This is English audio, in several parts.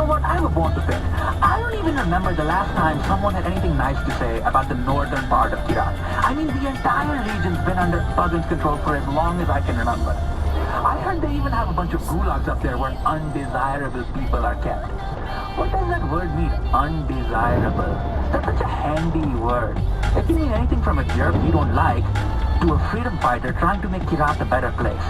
know what? I have a bone to pick. I don't even remember the last time someone had anything nice to say about the northern part of Kirat. I mean, the entire region's been under Pagan's control for as long as I can remember. I heard they even have a bunch of gulags up there where undesirable people are kept. What does that word mean, undesirable? That's such a handy word. It can mean anything from a jerk you don't like to a freedom fighter trying to make Kirat a better place.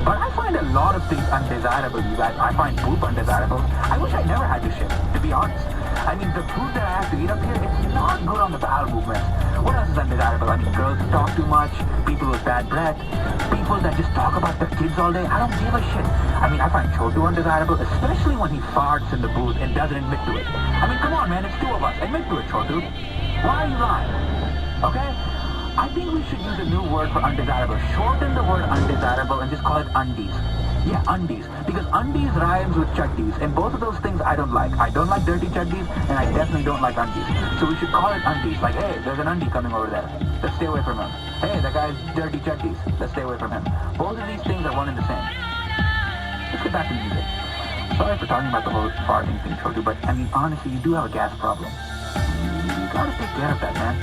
But I find a lot of things undesirable, you guys. I find poop undesirable. I wish I never had to shit, to be honest. I mean, the food that I have to eat up here, it's not good on the bowel movement. What else is undesirable? I mean, girls who talk too much, people with bad breath, people that just talk about their kids all day. I don't give a shit. I mean, I find Chotu undesirable, especially when he farts in the booth and doesn't admit to it. I mean, come on, man, it's two of us. Admit to it, Chotu. Why are you lying? Okay? I think we should use a new word for undesirable. Shorten the word undesirable and just call it undies. Yeah, undies. Because undies rhymes with chuddies, and both of those things I don't like. I don't like dirty chuddies, and I definitely don't like undies. So we should call it undies. Like, hey, there's an undie coming over there. Let's stay away from him. Hey, that guy's dirty chuddies. Let's stay away from him. Both of these things are one and the same. Let's get back to music. Sorry for talking about the whole farting thing, Chotu, but I mean, honestly, you do have a gas problem. You gotta take care of that, man.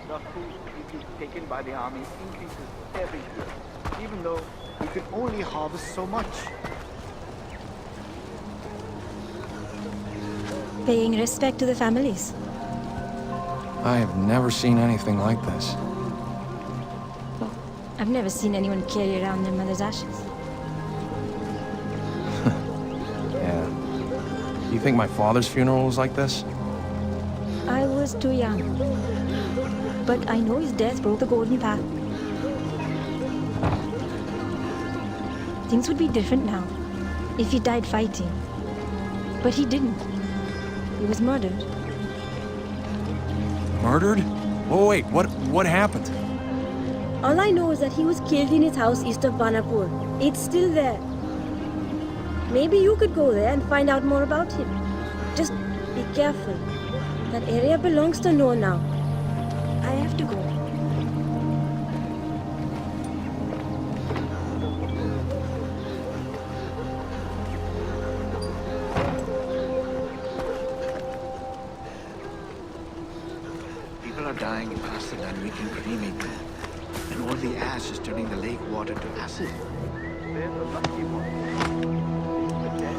The food taken by the army increases every year, even though we can only harvest so much. Paying respect to the families. I have never seen anything like this. Well, I've never seen anyone carry around their mother's ashes. Yeah. You think my father's funeral was like this? I was too young. But I know his death broke the golden path. Things would be different now if he died fighting. But he didn't. He was murdered. Murdered? Oh wait, what happened? All I know is that he was killed in his house east of Banapur. It's still there. Maybe you could go there and find out more about him. Just be careful. That area belongs to Noor now. I have to go. People are dying faster than we can cremate them. And all the ash is turning the lake water to acid. They're the lucky ones. The dead.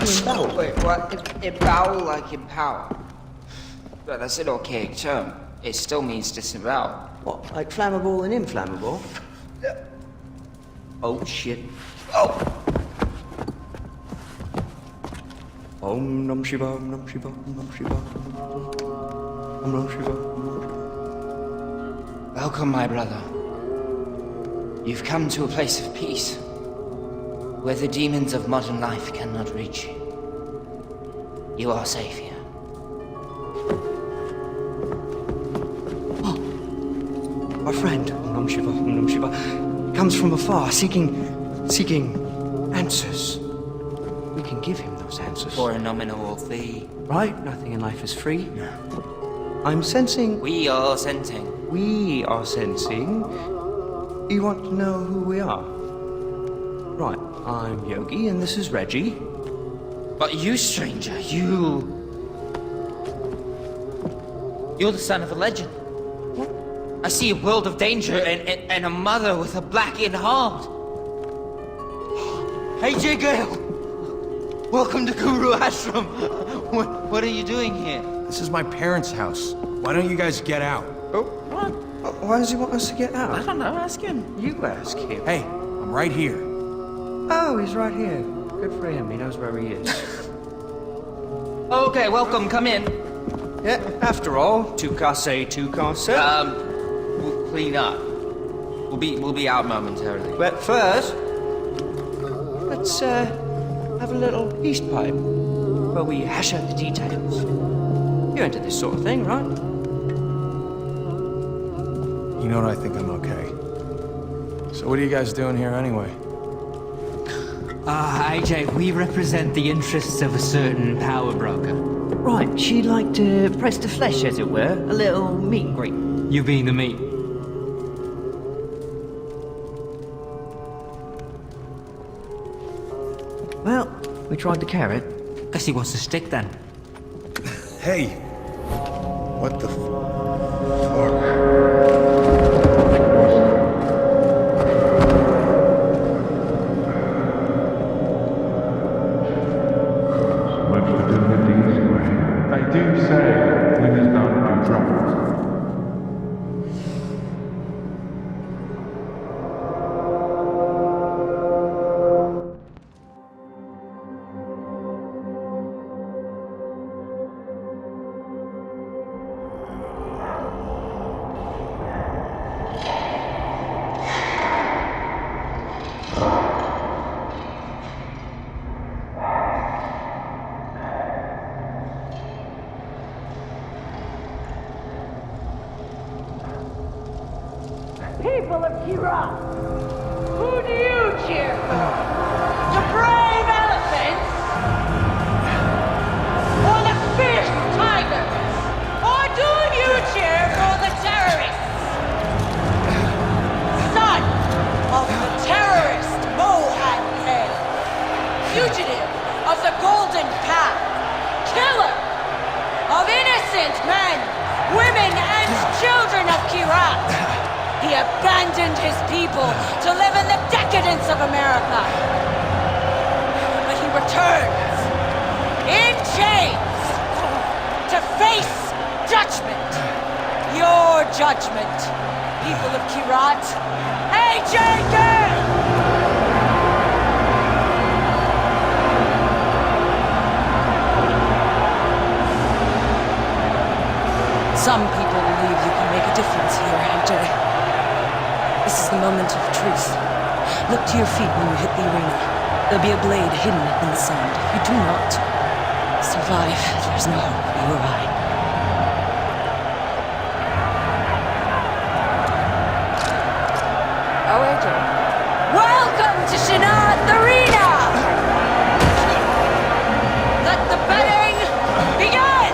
Embowel? Wait, what? Embowel like empower? Well, that's an archaic term. It still means disembowel. What, like flammable and inflammable? Oh, shit. Oh! Om Nam Shiva, Om Nam Shiva, Om Nam Shiva, Om Nam Shiva, Om Nam Shiva. Welcome, my brother. You've come to a place of peace, where the demons of modern life cannot reach you. You are safe here. Our friend, Om Nam Shiva, Om Nam Shiva, comes from afar, seeking answers. We can give him those answers. For a nominal fee. Right? Nothing in life is free. I'm sensing. We are sensing. We are sensing. You want to know who we are? Right. I'm Yogi, and this is Reggie. But you, stranger, you're the son of a legend. I see a world of danger and a mother with a blackened heart. Ajay Gale! Welcome to Guru Ashram! What are you doing here? This is my parents' house. Why don't you guys get out? Oh, what? Why does he want us to get out? I don't know, ask him. You ask him. Hey, I'm right here. Oh, he's right here. Good for him. He knows where he is. Okay, welcome, come in. Yeah, after all, two casse. We'll clean up. We'll be out momentarily. But first, let's have a little peace pipe where we hash out the details. You're into this sort of thing, right? You know what? I think I'm okay. So what are you guys doing here anyway? Ajay, we represent the interests of a certain power broker. Right, she'd like to press the flesh, as it were. A little meet and greet. You being the meat. Well, we tried the carrot. Guess he wants to stick then. Hey! What the fuck? They do say winners don't do troubles. People of Kira, who do you cheer for? The brave elephants? Or the fierce tigers? Or do you cheer for the terrorists? Son of the terrorist Mohan Kale, fugitive of the Golden Path, killer of innocent men, women, and children of Kirat. He abandoned his people to live in the decadence of America. But he returns in chains to face judgment. Your judgment, people of Kirat. Ajay Gale! Some people believe you can make a difference here, Ajay. This is the moment of truth. Look to your feet when you hit the arena. There'll be a blade hidden in the sand. If you do not survive, there's no hope for you or I. Oh, Ajay. Welcome to Shanath Arena! Let the betting begin!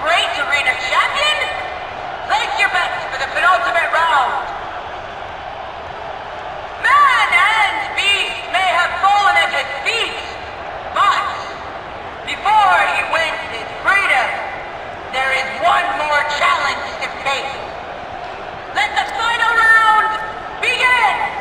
great arena champion? Place your bets for the penultimate round. Man and beast may have fallen at his feet, but before he wins his freedom, there is one more challenge to face. Let the final round begin!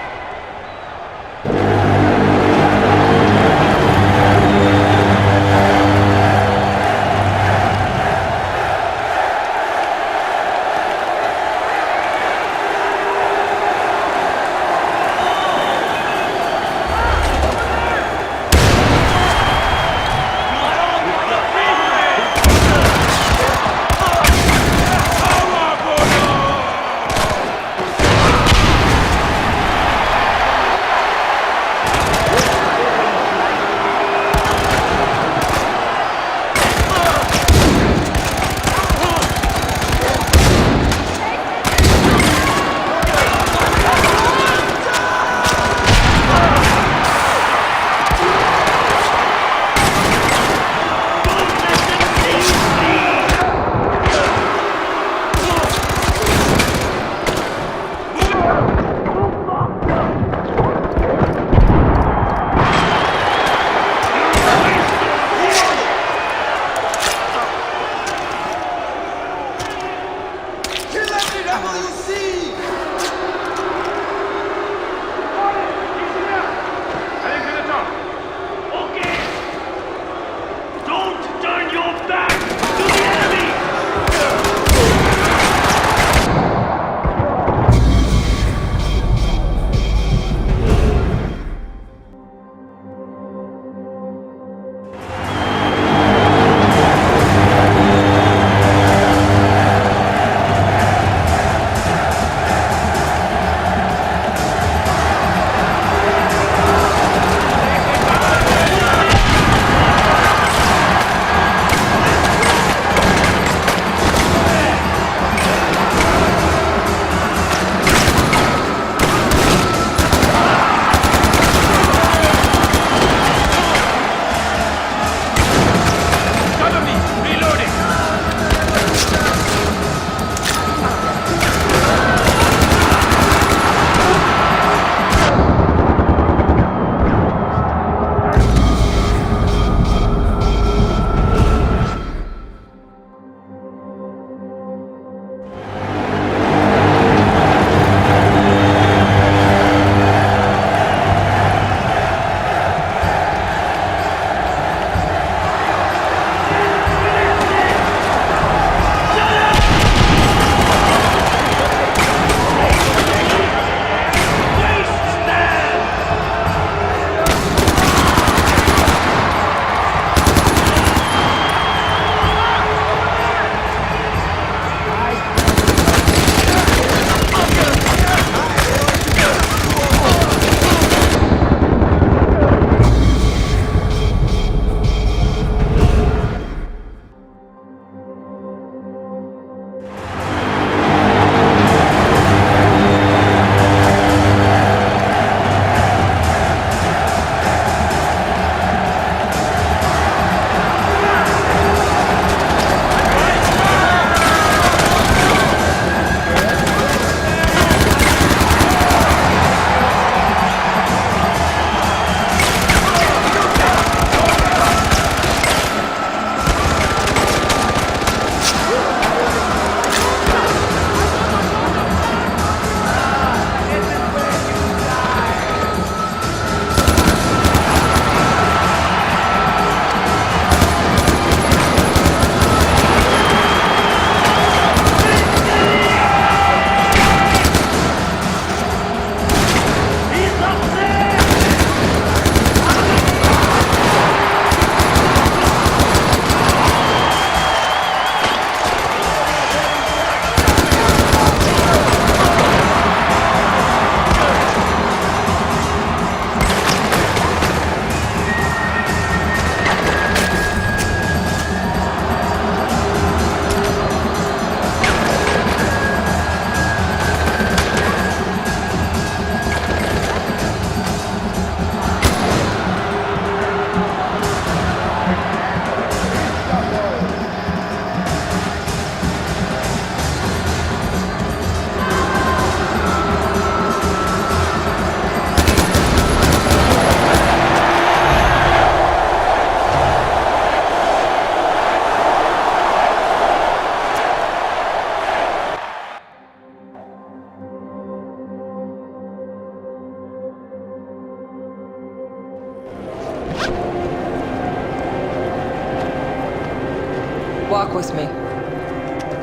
Walk with me.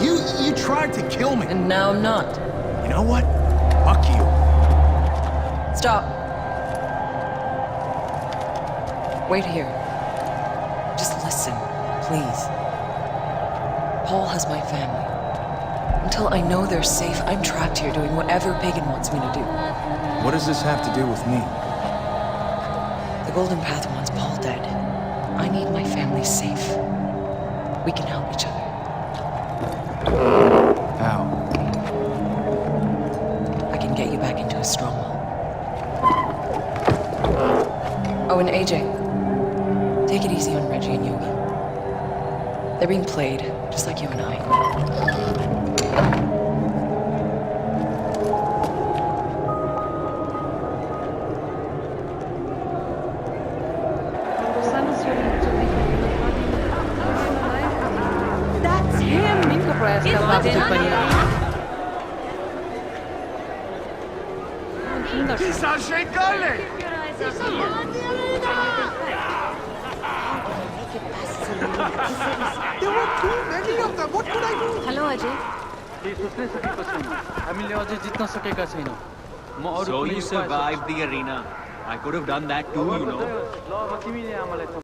You tried to kill me. And now I'm not. You know what? Fuck you. Stop. Wait here. Just listen, please. Paul has my family. Until I know they're safe, I'm trapped here doing whatever Pagan wants me to do. What does this have to do with me? The Golden Path wants Paul dead. I need my family safe. We can help each other. How? I can get you back into a stronghold. Oh, and AJ, take it easy on Reggie and Yogi. They're being played, just like you and I. That's him! There were too many of them. What could I do? Hello, Ajay. So you survived the arena. I could have done that too, you know.